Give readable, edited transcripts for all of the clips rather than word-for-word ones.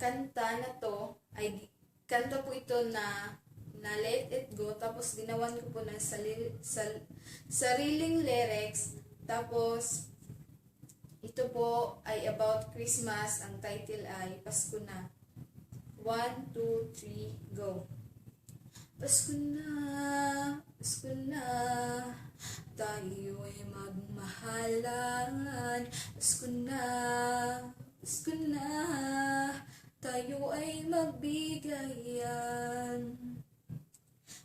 kanta na to ay kanta po ito na Let It Go, tapos ginawan ko po ng sariling lyrics. Tapos ito po ay about Christmas. Ang title ay Pasko Na. 1, 2, 3, go. Pasko na, Pasko na, tayo ay magmahalan. Pasko na, Pasko na, tayo ay magbigayan.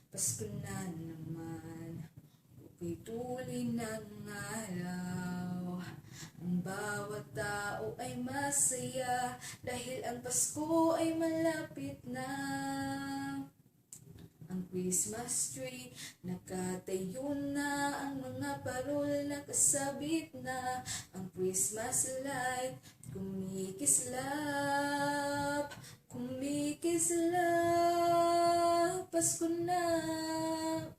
Pasko na naman, upay tuloy ng araw. Ang bawat tao ay masaya dahil ang Pasko ay malapit na. Ang Christmas tree nakatayo na, ang mga parol nakasabit na. Ang Christmas light kumikislap, kumikislap. Pasko na,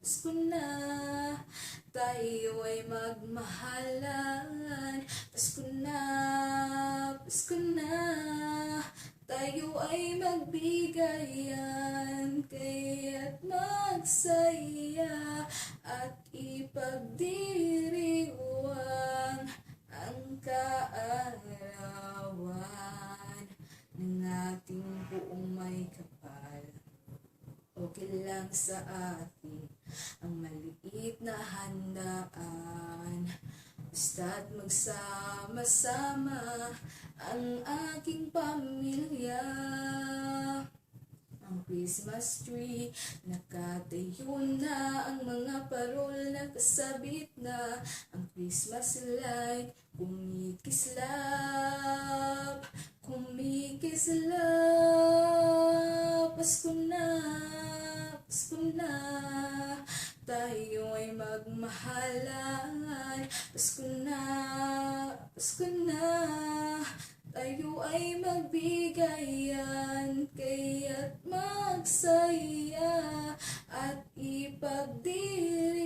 Pasko na, tayo ay magmahalan. Pasko na, Pasko na, tayo ay magbigayan. Kaya't magsaya at ipagdiriwang ang kaarawan ng ating buong may kapal. Okay lang sa atin ang maliit na handaan, basta't magsama-sama ang aking pamilya. Ang Christmas tree nakatayo na, ang mga parol nakasabit na. Ang Christmas light kumikislap, kumikislap. Pasko na, Pasko na, tayo ay magmahalan. Pasko na, Pasko na, tayo ay magbigayan. Kaya't magsaya at ipagdiriwang